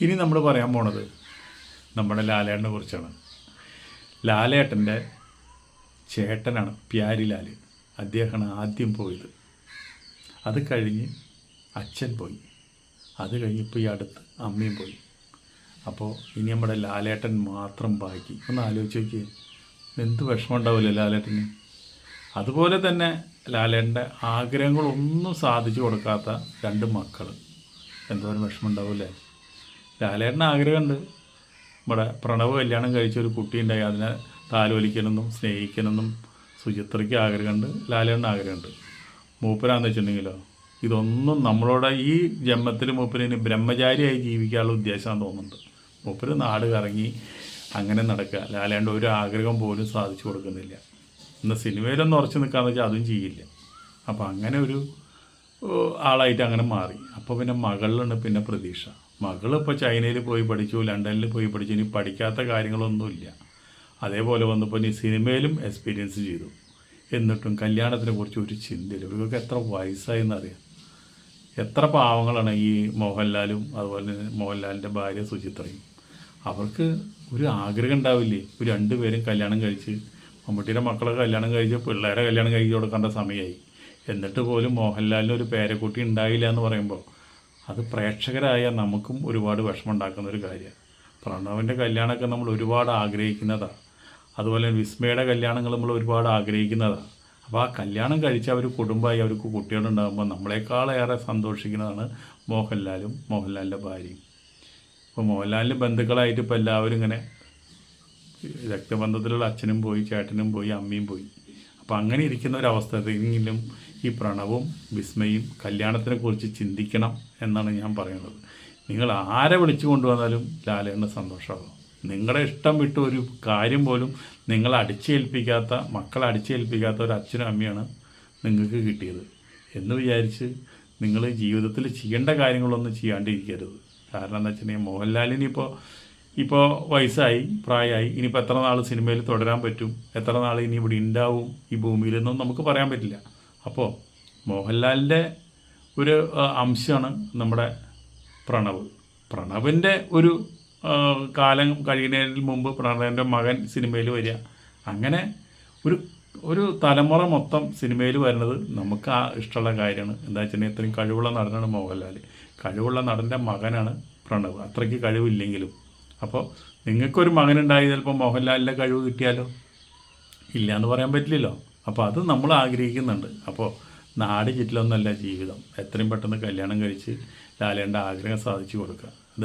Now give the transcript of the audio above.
ഇനി നമ്മൾ പറയാൻ പോണത് നമ്മുടെ ലാലേട്ടനെ കുറിച്ചാണ്. ലാലേട്ടൻ്റെ ചേട്ടനാണ് പ്യാരിലാൽ. അദ്ദേഹമാണ് ആദ്യം പോയത്. അത് കഴിഞ്ഞ് അച്ഛൻ പോയി. അത് കഴിഞ്ഞിപ്പോൾ ഈ അടുത്ത് അമ്മയും പോയി. അപ്പോൾ ഇനി നമ്മുടെ ലാലേട്ടൻ മാത്രം ബാക്കി. ഒന്ന് ആലോചിച്ച് നോക്കിയേ, എന്ത് വിഷമം ഉണ്ടാവില്ലേ ലാലേട്ടന്. അതുപോലെ തന്നെ ലാലേട്ടൻ്റെ ആഗ്രഹങ്ങളൊന്നും സാധിച്ചു കൊടുക്കാത്ത 2 മക്കൾ, എന്തോരം വിഷമം ഉണ്ടാവില്ലേ. ലാലേട്ടന് ആഗ്രഹമുണ്ട്, നമ്മുടെ പ്രണവ് കല്യാണം കഴിച്ച ഒരു കുട്ടിയുണ്ടായി, അതിനെ താലോലിക്കണമെന്നും സ്നേഹിക്കണമെന്നും സുചിത്രയ്ക്ക് ആഗ്രഹമുണ്ട്, ലാലേട്ടന് ആഗ്രഹമുണ്ട്. മൂപ്പരാന്ന് വെച്ചിട്ടുണ്ടെങ്കിലോ ഇതൊന്നും നമ്മളോട് ഈ ജന്മത്തിൽ മൂപ്പരിന് ബ്രഹ്മചാരിയായി ജീവിക്കാനുള്ള ഉദ്ദേശമാണെന്ന് തോന്നുന്നുണ്ട്. മൂപ്പര് നാട് കറങ്ങി അങ്ങനെ നടക്കുക, ലാലേട്ടൻ്റെ ഒരു ആഗ്രഹം പോലും സാധിച്ചു കൊടുക്കുന്നില്ല. ഇന്ന് സിനിമയിലൊന്നും ഉറച്ചു നിൽക്കാന്ന് വെച്ചാൽ അതും ചെയ്യില്ല. അപ്പോൾ അങ്ങനെ ഒരു ആളായിട്ട് അങ്ങനെ മാറി. അപ്പോൾ പിന്നെ മകളിലാണ് പിന്നെ പ്രതീക്ഷ. മകളിപ്പോൾ ചൈനയിൽ പോയി പഠിച്ചു, ലണ്ടനിൽ പോയി പഠിച്ചു, ഇനി പഠിക്കാത്ത കാര്യങ്ങളൊന്നുമില്ല. അതേപോലെ വന്നപ്പോൾ ഇനി സിനിമയിലും എക്സ്പീരിയൻസ് ചെയ്തു. എന്നിട്ടും കല്യാണത്തിനെ കുറിച്ച് ഒരു ചിന്തയില്ല. ഇവർക്കൊക്കെ എത്ര വയസ്സായെന്നറിയാം. എത്ര പാവങ്ങളാണ് ഈ മോഹൻലാലും അതുപോലെ തന്നെ മോഹൻലാലിൻ്റെ ഭാര്യ സുചിത്രയും. അവർക്ക് ഒരു ആഗ്രഹം ഉണ്ടാവില്ലേ, ഒരു 2 പേരും കല്യാണം കഴിച്ച്, മമ്മൂട്ടിയുടെ മക്കളെ കല്യാണം കഴിച്ച് പിള്ളേരെ കല്യാണം കഴിച്ച് കൊടുക്കേണ്ട സമയമായി. എന്നിട്ട് പോലും മോഹൻലാലിന് ഒരു പേരക്കുട്ടി ഉണ്ടായില്ല എന്ന് പറയുമ്പോൾ അത് പ്രേക്ഷകരായ നമുക്കും ഒരുപാട് വിഷമം ഉണ്ടാക്കുന്ന ഒരു കാര്യമാണ്. പ്രണവിൻ്റെ കല്യാണമൊക്കെ നമ്മൾ ഒരുപാട് ആഗ്രഹിക്കുന്നതാണ്. അതുപോലെ വിസ്മയുടെ കല്യാണങ്ങൾ നമ്മൾ ഒരുപാട് ആഗ്രഹിക്കുന്നതാണ്. അപ്പോൾ ആ കല്യാണം കഴിച്ച് അവർ കുടുംബമായി അവർക്ക് കുട്ടികളുണ്ടാകുമ്പോൾ നമ്മളെക്കാളേറെ സന്തോഷിക്കുന്നതാണ് മോഹൻലാലും മോഹൻലാലിൻ്റെ ഭാര്യയും. ഇപ്പോൾ മോഹൻലാലിൻ്റെ ബന്ധുക്കളായിട്ട് ഇപ്പോൾ എല്ലാവരും ഇങ്ങനെ രക്തബന്ധത്തിലുള്ള അച്ഛനും പോയി, ചേട്ടനും പോയി, അമ്മയും പോയി. അപ്പോൾ അങ്ങനെ ഇരിക്കുന്ന ഒരവസ്ഥയെങ്കിലും ഈ പ്രണവും വിസ്മയും കല്യാണത്തിനെ കുറിച്ച് ചിന്തിക്കണം എന്നാണ് ഞാൻ പറയുന്നത്. നിങ്ങൾ ആരെ വിളിച്ചു കൊണ്ടുവന്നാലും ലാലേട്ടന് സന്തോഷമാകും. നിങ്ങളുടെ ഇഷ്ടം വിട്ട് ഒരു കാര്യം പോലും നിങ്ങളെ അടിച്ചേൽപ്പിക്കാത്ത, മക്കളെ അടിച്ചേൽപ്പിക്കാത്ത ഒരു അച്ഛനും അമ്മയാണ് നിങ്ങൾക്ക് കിട്ടിയത് എന്ന് വിചാരിച്ച് നിങ്ങൾ ജീവിതത്തിൽ ചെയ്യേണ്ട കാര്യങ്ങളൊന്നും ചെയ്യാണ്ടിരിക്കരുത്. കാരണം എന്താ വെച്ചിട്ടുണ്ടെങ്കിൽ മോഹൻലാലിന് ഇപ്പോൾ വയസ്സായി, പ്രായമായി. ഇനിയിപ്പോൾ എത്ര നാൾ സിനിമയിൽ തുടരാൻ പറ്റും, എത്ര നാൾ ഇനി ഇവിടെ ഉണ്ടാവും ഈ ഭൂമിയിലെന്നും നമുക്ക് പറയാൻ പറ്റില്ല. അപ്പോൾ മോഹൻലാലിൻ്റെ ഒരു അംശമാണ് നമ്മുടെ പ്രണവിൻ്റെ ഒരു കാലം കഴിയുന്നതിന് മുമ്പ് പ്രണവിൻ്റെ മകൻ സിനിമയിൽ വരിക. അങ്ങനെ ഒരു തലമുറ മൊത്തം സിനിമയിൽ വരുന്നത് നമുക്ക് ഇഷ്ടമുള്ള കാര്യമാണ്. എന്താ വെച്ചിട്ടുണ്ടെങ്കിൽ ഇത്രയും കഴിവുള്ള നടനാണ് മോഹൻലാൽ. കഴിവുള്ള നടൻ്റെ മകനാണ് പ്രണവ്, അത്രയ്ക്ക് കഴിവില്ലെങ്കിലും. അപ്പോൾ നിങ്ങൾക്കൊരു മകനുണ്ടായി ചിലപ്പോൾ മോഹൻലാലിൻ്റെ കഴിവ് കിട്ടിയാലോ, ഇല്ല എന്ന് പറയാൻ പറ്റില്ലല്ലോ. അപ്പോൾ അത് നമ്മൾ ആഗ്രഹിക്കുന്നുണ്ട്. അപ്പോൾ നാട് ചുറ്റിലൊന്നല്ല ജീവിതം. എത്രയും പെട്ടെന്ന് കല്യാണം കഴിച്ച് ലാലേട്ടൻ്റെ ആഗ്രഹം സാധിച്ചു കൊടുക്കുക.